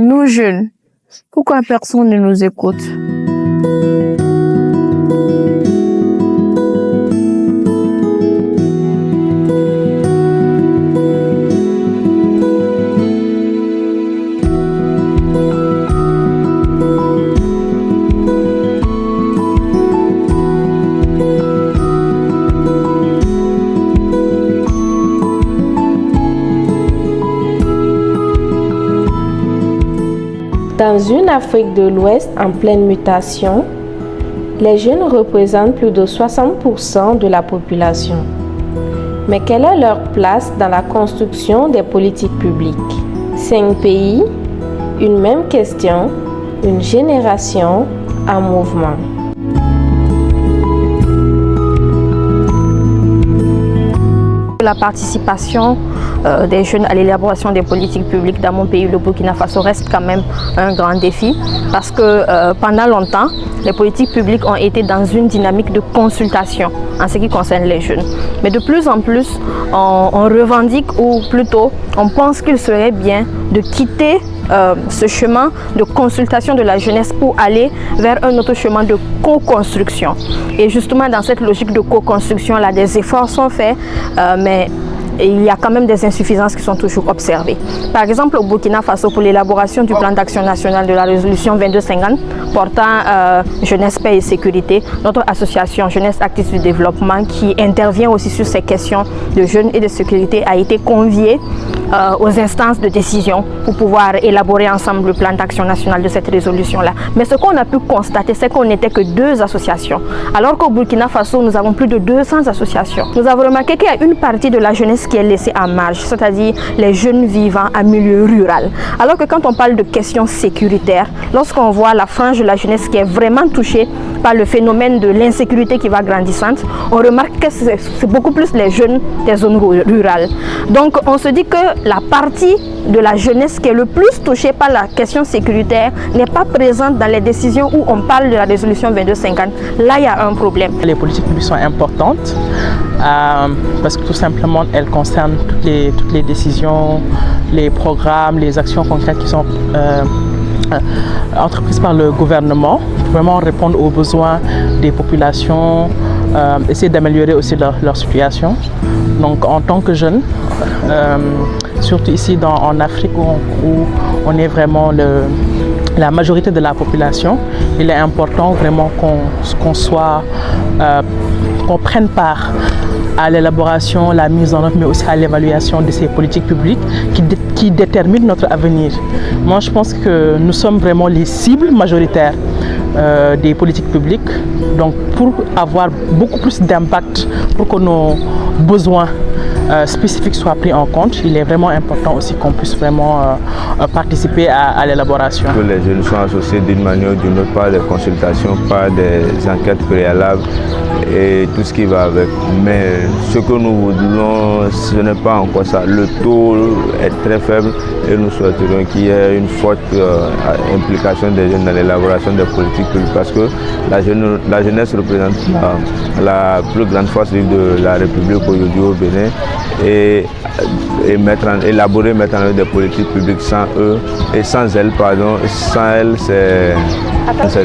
Nous jeunes, pourquoi personne ne nous écoute? Dans une Afrique de l'Ouest en pleine mutation, les jeunes représentent plus de 60% de la population. Mais quelle est leur place dans la construction des politiques publiques? 5 pays, une même question, une génération en mouvement. La participation des jeunes à l'élaboration des politiques publiques dans mon pays, le Burkina Faso, reste quand même un grand défi parce que pendant longtemps, les politiques publiques ont été dans une dynamique de consultation en ce qui concerne les jeunes. Mais de plus en plus, on revendique ou plutôt on pense qu'il serait bien de quitter ce chemin de consultation de la jeunesse pour aller vers un autre chemin de co-construction. Et justement, dans cette logique de co-construction, là, des efforts sont faits, mais il y a quand même des insuffisances qui sont toujours observées. Par exemple, au Burkina Faso, pour l'élaboration du plan d'action national de la résolution 2250 portant jeunesse, paix et sécurité, notre association Jeunesse Active du Développement, qui intervient aussi sur ces questions de jeunes et de sécurité, a été conviée aux instances de décision pour pouvoir élaborer ensemble le plan d'action national de cette résolution-là. Mais ce qu'on a pu constater, c'est qu'on n'était que 2 associations. Alors qu'au Burkina Faso, nous avons plus de 200 associations. Nous avons remarqué qu'il y a une partie de la jeunesse qui est laissée en marge, c'est-à-dire les jeunes vivant en milieu rural. Alors que quand on parle de questions sécuritaires, lorsqu'on voit la frange de la jeunesse qui est vraiment touchée par le phénomène de l'insécurité qui va grandissante, on remarque que c'est beaucoup plus les jeunes des zones rurales. Donc on se dit que la partie de la jeunesse qui est le plus touchée par la question sécuritaire n'est pas présente dans les décisions où on parle de la résolution 2250. Là, il y a un problème. Les politiques publiques sont importantes parce que tout simplement, elles concernent toutes les décisions, les programmes, les actions concrètes qui sont entreprises par le gouvernement pour vraiment répondre aux besoins des populations, essayer d'améliorer aussi leur situation. Donc en tant que jeune, surtout ici en Afrique où on est vraiment la majorité de la population, il est important vraiment qu'on prenne part à l'élaboration, la mise en œuvre, mais aussi à l'évaluation de ces politiques publiques qui déterminent notre avenir. Moi, je pense que nous sommes vraiment les cibles majoritaires des politiques publiques. Donc, pour avoir beaucoup plus d'impact, pour que nos besoins spécifiques soient pris en compte, il est vraiment important aussi qu'on puisse vraiment participer à l'élaboration. Que les jeunes sont associés d'une manière ou d'une autre par des consultations, par des enquêtes préalables et tout ce qui va avec. Mais ce que nous voulons, ce n'est pas encore ça. Le taux est très faible et nous souhaiterions qu'il y ait une forte implication des jeunes dans l'élaboration des politiques publiques parce que la jeunesse représente la plus grande force vive de la République aujourd'hui au Bénin et élaborer, mettre en œuvre des politiques publiques sans eux et sans elles, sans elles, c'est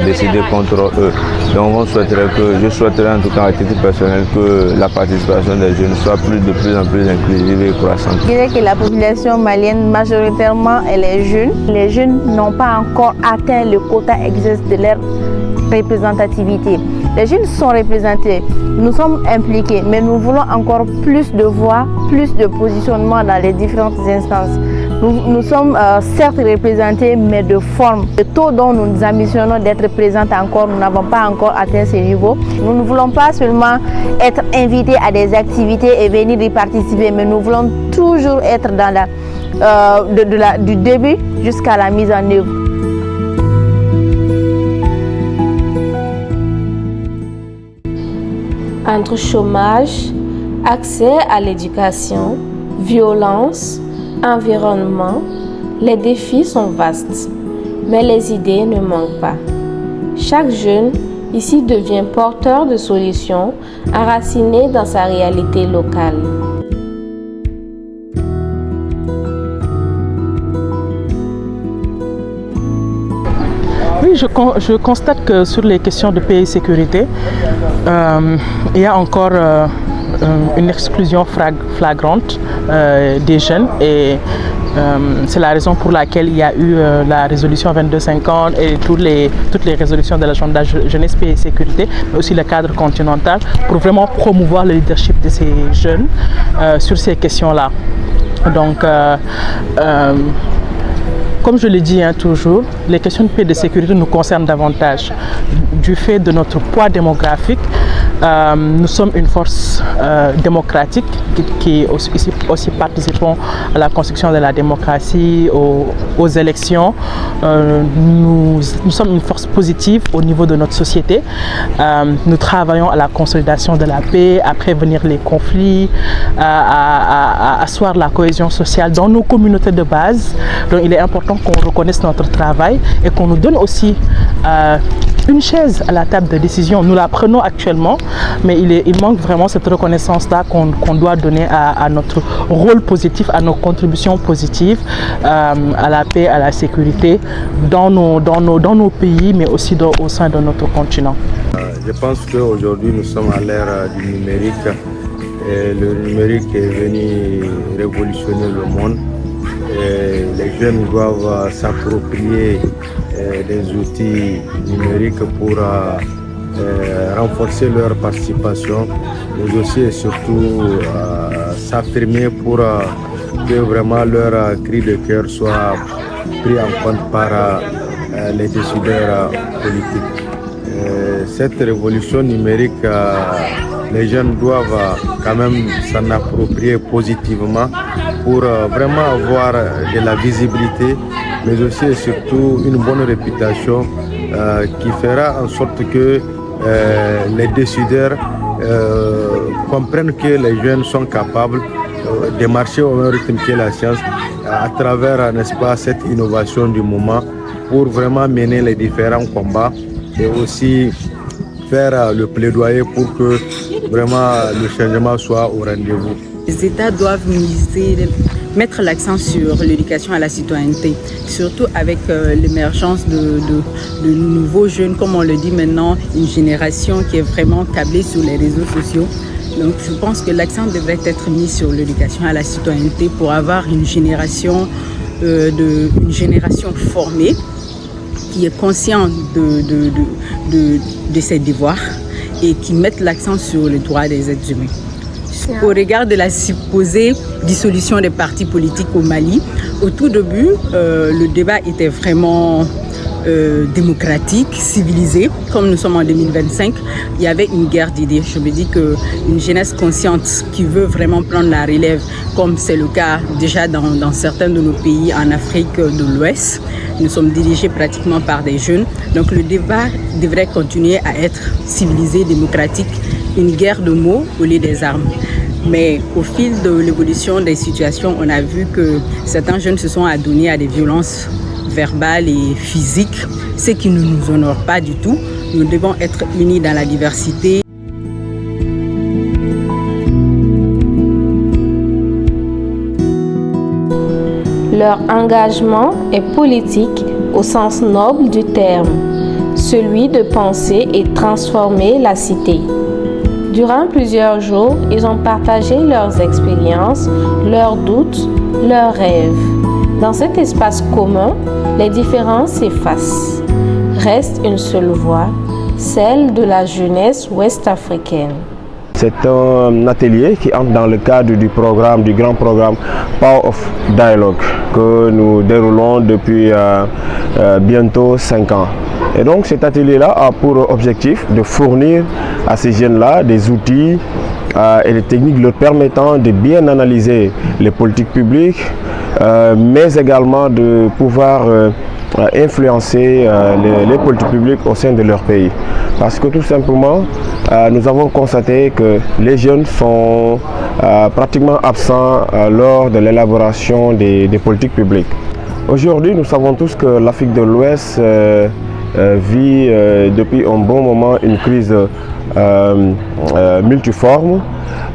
décider contre eux. Donc je souhaiterais en tout cas à titre personnel que la participation des jeunes soit de plus en plus inclusive et croissante. Je dirais que la population malienne majoritairement elle est jeune. Les jeunes n'ont pas encore atteint le quota existe de leur représentativité. Les jeunes sont représentés, nous sommes impliqués, mais nous voulons encore plus de voix, plus de positionnement dans les différentes instances. Nous sommes certes représentés, mais de forme. Le taux dont nous nous ambitionnons d'être présents encore, nous n'avons pas encore atteint ce niveau. Nous ne voulons pas seulement être invités à des activités et venir y participer, mais nous voulons toujours être dans du début jusqu'à la mise en œuvre. Entre chômage, accès à l'éducation, violence, environnement, les défis sont vastes, mais les idées ne manquent pas. Chaque jeune ici devient porteur de solutions enracinées dans sa réalité locale. Oui, je constate que sur les questions de paix et sécurité, il y a encore une exclusion flagrante des jeunes et c'est la raison pour laquelle il y a eu la résolution 2250 et toutes les résolutions de l'agenda jeunesse, paix et sécurité, mais aussi le cadre continental pour vraiment promouvoir le leadership de ces jeunes sur ces questions-là. Donc, comme je le dis toujours, les questions de paix et de sécurité nous concernent davantage. Du fait de notre poids démographique, nous sommes une force démocratique qui aussi participons à la construction de la démocratie, aux élections. Nous sommes une force positive au niveau de notre société. Nous travaillons à la consolidation de la paix, à prévenir les conflits, à asseoir la cohésion sociale dans nos communautés de base. Donc il est important qu'on reconnaisse notre travail et qu'on nous donne aussi une chaise à la table de décision. Nous la prenons actuellement, mais il manque vraiment cette reconnaissance-là qu'on doit donner à notre rôle positif, à nos contributions positives, à la paix, à la sécurité dans nos pays, mais aussi au sein de notre continent. Je pense qu'aujourd'hui nous sommes à l'ère du numérique. Et le numérique est venu révolutionner le monde. Et les jeunes doivent s'approprier des outils numériques pour renforcer leur participation, mais aussi et surtout s'affirmer pour que vraiment leur cri de cœur soit pris en compte par les décideurs politiques. Cette révolution numérique, les jeunes doivent quand même s'en approprier positivement pour vraiment avoir de la visibilité, mais aussi et surtout une bonne réputation qui fera en sorte que les décideurs comprennent que les jeunes sont capables de marcher au même rythme que la science à travers, n'est-ce pas, cette innovation du moment pour vraiment mener les différents combats et aussi faire le plaidoyer pour que vraiment le changement soit au rendez-vous. Les États doivent mettre l'accent sur l'éducation à la citoyenneté, surtout avec l'émergence de nouveaux jeunes, comme on le dit maintenant, une génération qui est vraiment câblée sur les réseaux sociaux. Donc je pense que l'accent devrait être mis sur l'éducation à la citoyenneté pour avoir une génération formée, qui est consciente de ses devoirs et qui mette l'accent sur les droits des êtres humains. Au regard de la supposée dissolution des partis politiques au Mali, au tout début, le débat était vraiment démocratique, civilisé. Comme nous sommes en 2025, il y avait une guerre d'idées. Je me dis qu'une jeunesse consciente qui veut vraiment prendre la relève, comme c'est le cas déjà dans certains de nos pays en Afrique de l'Ouest, nous sommes dirigés pratiquement par des jeunes. Donc le débat devrait continuer à être civilisé, démocratique, une guerre de mots au lieu des armes. Mais au fil de l'évolution des situations, on a vu que certains jeunes se sont adonnés à des violences verbales et physiques, ce qui ne nous honore pas du tout. Nous devons être unis dans la diversité. Leur engagement est politique au sens noble du terme, celui de penser et transformer la cité. Durant plusieurs jours, ils ont partagé leurs expériences, leurs doutes, leurs rêves. Dans cet espace commun, les différences s'effacent. Reste une seule voix, celle de la jeunesse ouest-africaine. C'est un atelier qui entre dans le cadre du grand programme Power of Dialogue que nous déroulons depuis bientôt 5 ans. Et donc cet atelier-là a pour objectif de fournir à ces jeunes-là des outils et des techniques leur permettant de bien analyser les politiques publiques, mais également de pouvoir influencer les politiques publiques au sein de leur pays. Parce que tout simplement, nous avons constaté que les jeunes sont pratiquement absents lors de l'élaboration des politiques publiques. Aujourd'hui, nous savons tous que l'Afrique de l'Ouest vit depuis un bon moment une crise multiforme.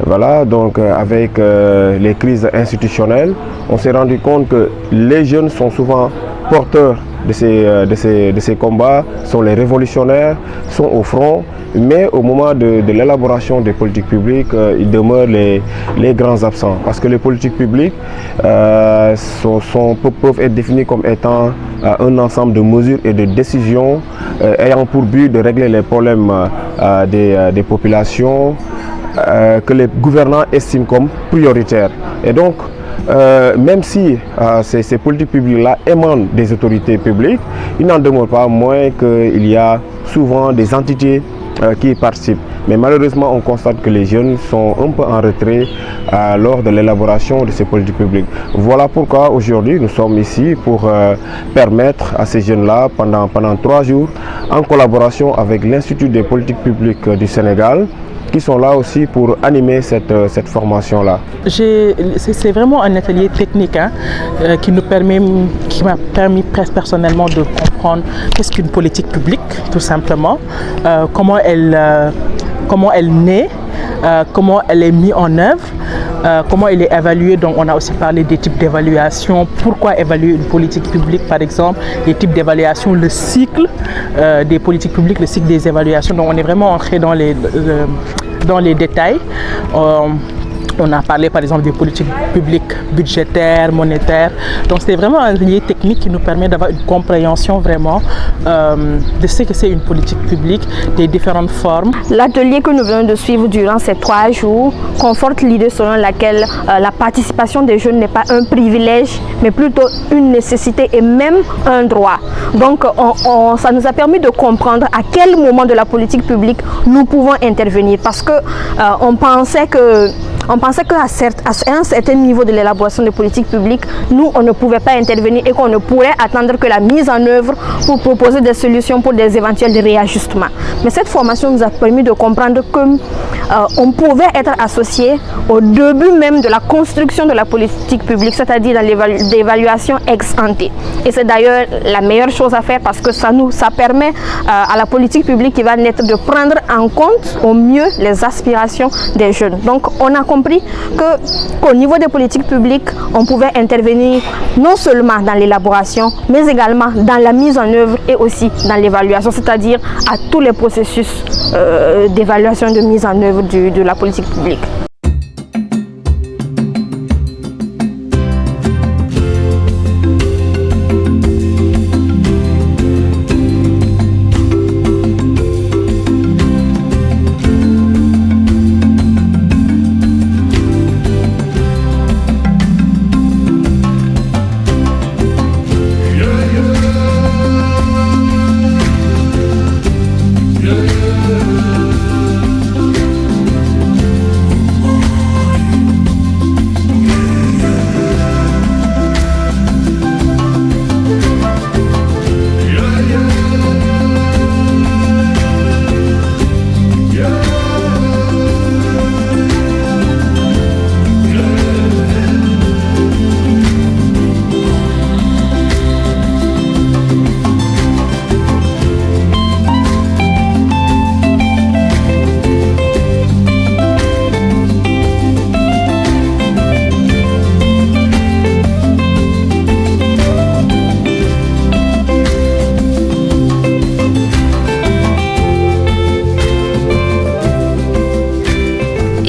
Voilà, donc avec les crises institutionnelles, on s'est rendu compte que les jeunes sont souvent porteurs de ces combats sont les révolutionnaires, sont au front, mais au moment de l'élaboration des politiques publiques, ils demeurent les grands absents. Parce que les politiques publiques peuvent être définies comme étant un ensemble de mesures et de décisions ayant pour but de régler les problèmes des populations que les gouvernants estiment comme prioritaires. Et donc, même si ces politiques publiques-là émanent des autorités publiques, il n'en demeure pas moins qu'il y a souvent des entités qui y participent. Mais malheureusement, on constate que les jeunes sont un peu en retrait lors de l'élaboration de ces politiques publiques. Voilà pourquoi aujourd'hui nous sommes ici pour permettre à ces jeunes-là, pendant 3 jours, en collaboration avec l'Institut des politiques publiques du Sénégal, qui sont là aussi pour animer cette formation-là. C'est vraiment un atelier technique qui m'a permis personnellement de comprendre qu'est-ce qu'une politique publique, tout simplement, comment elle naît, comment elle est mise en œuvre, comment elle est évaluée. Donc on a aussi parlé des types d'évaluation, pourquoi évaluer une politique publique par exemple, les types d'évaluation, le cycle des politiques publiques, le cycle des évaluations. Donc on est vraiment entré dans les détails. On a parlé par exemple des politiques publiques budgétaires, monétaires. Donc c'est vraiment un atelier technique qui nous permet d'avoir une compréhension vraiment de ce que c'est une politique publique, des différentes formes. L'atelier que nous venons de suivre durant ces 3 jours conforte l'idée selon laquelle la participation des jeunes n'est pas un privilège, mais plutôt une nécessité et même un droit. Donc ça nous a permis de comprendre à quel moment de la politique publique nous pouvons intervenir, parce que on pensait qu'à un certain niveau de l'élaboration des politiques publiques, nous, on ne pouvait pas intervenir et qu'on ne pourrait attendre que la mise en œuvre pour proposer des solutions pour des éventuels réajustements. Mais cette formation nous a permis de comprendre qu'on pouvait être associé au début même de la construction de la politique publique, c'est-à-dire dans l'évaluation ex ante. Et c'est d'ailleurs la meilleure chose à faire, parce que ça permet à la politique publique qui va naître de prendre en compte au mieux les aspirations des jeunes. Donc on a compris qu'au niveau des politiques publiques, on pouvait intervenir non seulement dans l'élaboration, mais également dans la mise en œuvre et aussi dans l'évaluation, c'est-à-dire à tous les processus d'évaluation et de mise en œuvre de la politique publique.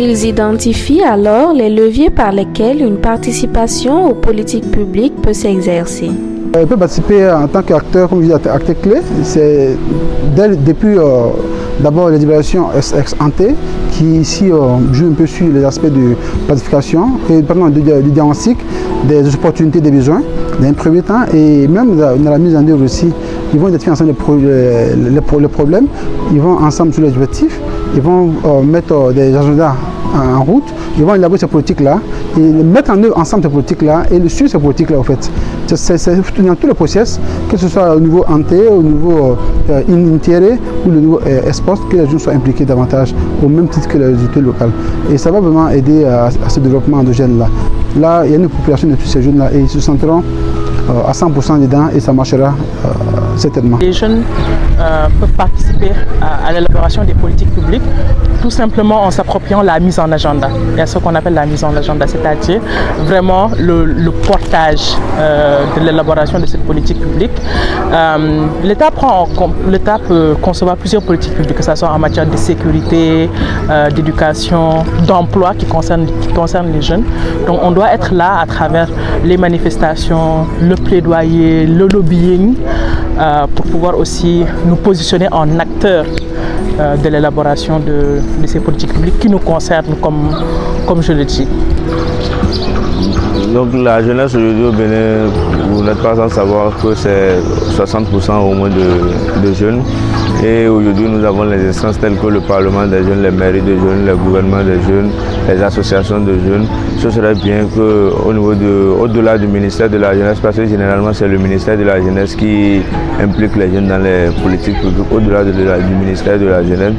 Ils identifient alors les leviers par lesquels une participation aux politiques publiques peut s'exercer. On peut participer en tant qu'acteur, comme je dis, acteur clé. C'est depuis d'abord les évaluations ex ante, qui ici jouent un peu sur les aspects de planification et du diagnostic des opportunités, des besoins d'un premier temps, et même dans la mise en œuvre aussi. Ils vont identifier ensemble les problèmes, ils vont ensemble sur les objectifs, ils vont mettre des agendas en route, ils vont élaborer ces politiques-là et mettre en œuvre ensemble ces politiques-là et suivre ces politiques-là au fait. C'est dans tout le process, que ce soit au niveau ante, au niveau initiéré ou le niveau export, que les jeunes soient impliqués davantage au même titre que les autorités locales. Et ça va vraiment aider à ce développement endogène-là. Là, il y a une population de tous ces jeunes-là et ils se sentiront à 100% dedans et ça marchera certainement. Les jeunes peuvent participer à l'élaboration des politiques publiques tout simplement en s'appropriant la mise en agenda. Il y a ce qu'on appelle la mise en agenda, c'est-à-dire vraiment le portage de l'élaboration de cette politique publique. L'État peut concevoir plusieurs politiques publiques, que ce soit en matière de sécurité, d'éducation, d'emploi qui concernent les jeunes. Donc on doit être là à travers les manifestations, le plaidoyer, le lobbying, pour pouvoir aussi nous positionner en acteurs de l'élaboration de ces politiques publiques qui nous concernent, comme je le dis. Donc la jeunesse aujourd'hui au Bénin, vous n'êtes pas sans savoir que c'est 60% au moins de jeunes. Et aujourd'hui nous avons les instances telles que le Parlement des jeunes, les mairies des jeunes, le gouvernement des jeunes, les associations de jeunes. Ce serait bien qu'au-delà du ministère de la jeunesse, parce que généralement c'est le ministère de la jeunesse qui implique les jeunes dans les politiques publiques, au-delà du ministère de la jeunesse.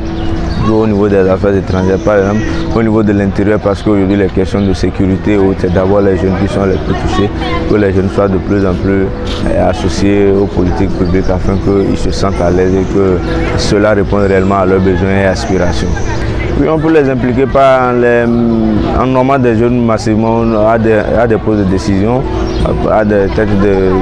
Au niveau des affaires étrangères, par exemple, au niveau de l'intérieur, parce qu'aujourd'hui les questions de sécurité, c'est d'abord les jeunes qui sont les plus touchés, que les jeunes soient de plus en plus associés aux politiques publiques afin qu'ils se sentent à l'aise et que cela réponde réellement à leurs besoins et aspirations. Oui, on peut les impliquer en nommant des jeunes massivement à des postes de décision, à des têtes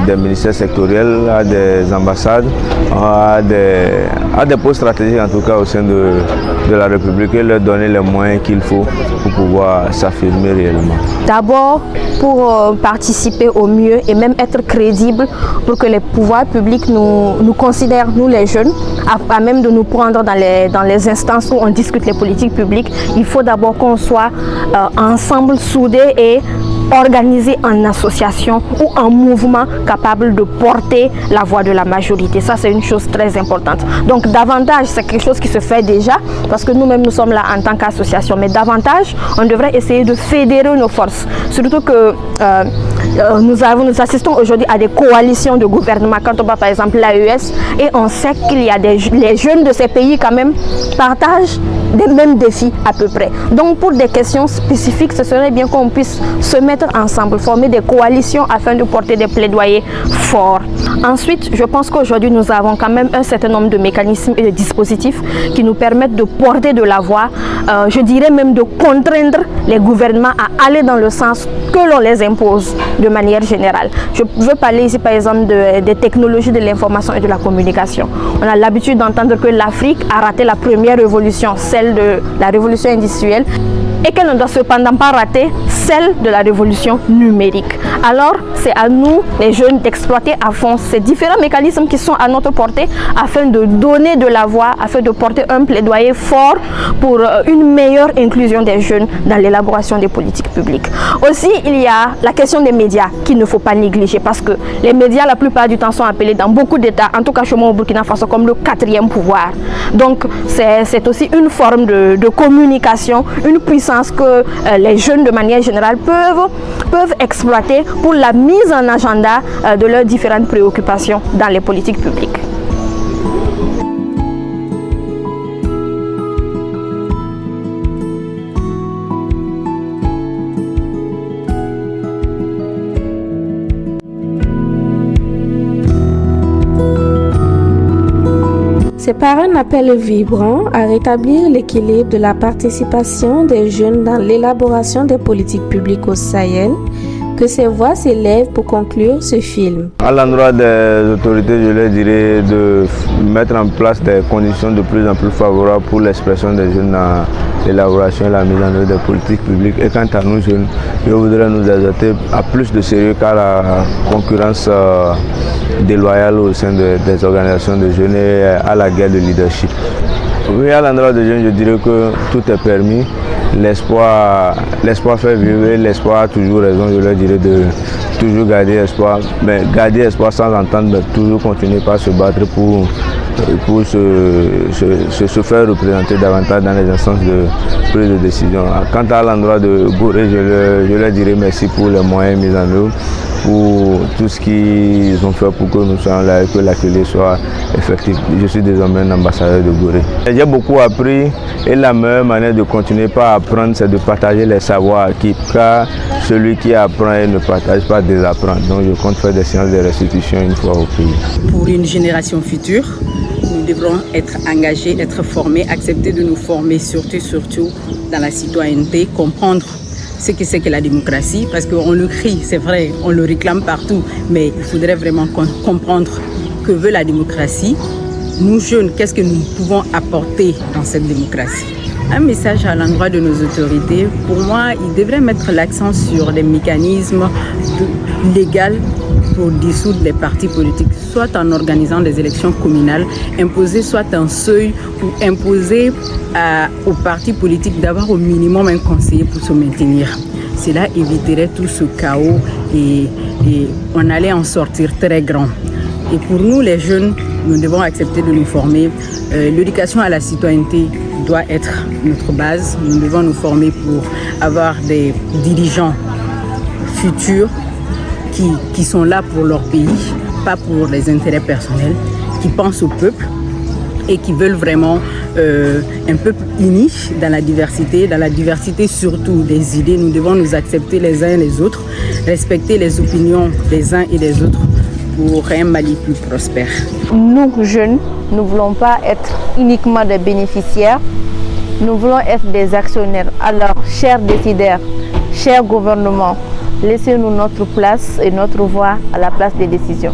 des ministères sectoriels, à des ambassades, à des postes stratégiques en tout cas au sein de la République et leur donner les moyens qu'il faut pour pouvoir s'affirmer réellement. D'abord pour participer au mieux et même être crédible pour que les pouvoirs publics nous considèrent, nous les jeunes, à même de nous prendre dans les instances où on discute les politiques publiques. Il faut d'abord qu'on soit ensemble, soudés et organisés en association ou en mouvement capable de porter la voix de la majorité. Ça, c'est une chose très importante. Donc, davantage, c'est quelque chose qui se fait déjà parce que nous-mêmes, nous sommes là en tant qu'association. Mais davantage, on devrait essayer de fédérer nos forces. Surtout que nous assistons aujourd'hui à des coalitions de gouvernement. Quand on va par exemple l'AES et on sait qu'il y a les jeunes de ces pays quand même partagent des mêmes défis à peu près. Donc, pour des questions spécifiques, ce serait bien qu'on puisse se mettre ensemble, former des coalitions afin de porter des plaidoyers forts. Ensuite, je pense qu'aujourd'hui, nous avons quand même un certain nombre de mécanismes et de dispositifs qui nous permettent de porter de la voix, je dirais même de contraindre les gouvernements à aller dans le sens que l'on les impose de manière générale. Je veux parler ici par exemple des technologies de l'information et de la communication. On a l'habitude d'entendre que l'Afrique a raté la première révolution, celle de la révolution industrielle, et qu'elle ne doit cependant pas rater celle de la révolution numérique. Alors, c'est à nous, les jeunes, d'exploiter à fond ces différents mécanismes qui sont à notre portée afin de donner de la voix, afin de porter un plaidoyer fort pour une meilleure inclusion des jeunes dans l'élaboration des politiques publiques. Aussi, il y a la question des médias qu'il ne faut pas négliger parce que les médias, la plupart du temps, sont appelés dans beaucoup d'États, en tout cas chez moi au Burkina Faso, comme le quatrième pouvoir. Donc, c'est aussi une forme de communication, une puissance que les jeunes, de manière générale, peuvent exploiter pour la mise en agenda de leurs différentes préoccupations dans les politiques publiques. C'est par un appel vibrant à rétablir l'équilibre de la participation des jeunes dans l'élaboration des politiques publiques au Sahel que ces voix s'élèvent pour conclure ce film. À l'endroit des autorités, je leur dirais de mettre en place des conditions de plus en plus favorables pour l'expression des jeunes dans l'élaboration et la mise en œuvre des politiques publiques. Et quant à nous jeunes, je voudrais nous exhorter à plus de sérieux car la concurrence déloyale au sein des organisations de jeunes et à la guerre de leadership. Oui, à l'endroit des jeunes, je dirais que tout est permis. L'espoir fait vivre, l'espoir a toujours raison, je leur dirais de toujours garder espoir, mais garder espoir sans entendre, mais toujours continuer par se battre pour se faire représenter davantage dans les instances de prise de décision. Quant à l'endroit de Gorée, je leur dirais merci pour les moyens mis en œuvre, pour tout ce qu'ils ont fait pour que nous soyons là et que l'atelier soit effectif. Je suis désormais un ambassadeur de Gorée. J'ai beaucoup appris et la meilleure manière de continuer par apprendre, c'est de partager les savoirs acquis. Car celui qui apprend et ne partage pas désapprend. Donc je compte faire des séances de restitution une fois au pays. Pour une génération future, nous devrons être engagés, être formés, accepter de nous former, surtout dans la citoyenneté, comprendre ce que c'est que la démocratie, parce qu'on le crie, c'est vrai, on le réclame partout, mais il faudrait vraiment comprendre que veut la démocratie. Nous jeunes, qu'est-ce que nous pouvons apporter dans cette démocratie? Un message à l'endroit de nos autorités, pour moi, ils devraient mettre l'accent sur des mécanismes légaux pour dissoudre les partis politiques, soit en organisant des élections communales, imposer soit un seuil ou imposer aux partis politiques d'avoir au minimum un conseiller pour se maintenir. Cela éviterait tout ce chaos et on allait en sortir très grand. Et pour nous, les jeunes, nous devons accepter de nous former. L'éducation à la citoyenneté doit être notre base. Nous devons nous former pour avoir des dirigeants futurs qui sont là pour leur pays, pas pour les intérêts personnels, qui pensent au peuple et qui veulent vraiment un peuple uni dans la diversité surtout des idées. Nous devons nous accepter les uns et les autres, respecter les opinions des uns et des autres pour un Mali plus prospère. Nous, jeunes, nous ne voulons pas être uniquement des bénéficiaires, nous voulons être des actionnaires. Alors, chers décideurs, chers gouvernements, laissez-nous notre place et notre voix à la place des décisions.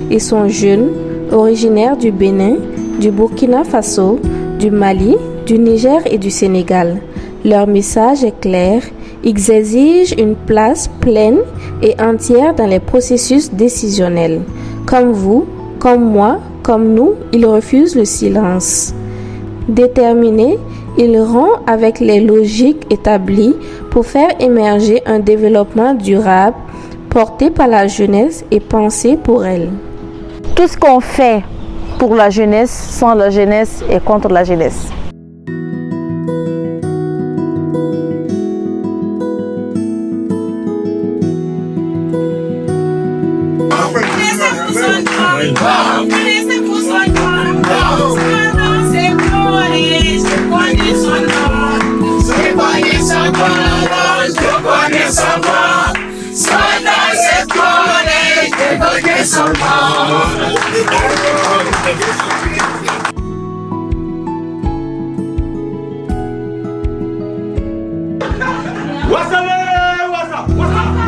Ils sont jeunes, originaires du Bénin, du Burkina Faso, du Mali, du Niger et du Sénégal. Leur message est clair. Ils exigent une place pleine et entière dans les processus décisionnels. Comme vous, comme moi, comme nous, ils refusent le silence. Déterminés, ils rompent avec les logiques établies pour faire émerger un développement durable porté par la jeunesse et pensé pour elle. Tout ce qu'on fait pour la jeunesse, sans la jeunesse et contre la jeunesse. What's up?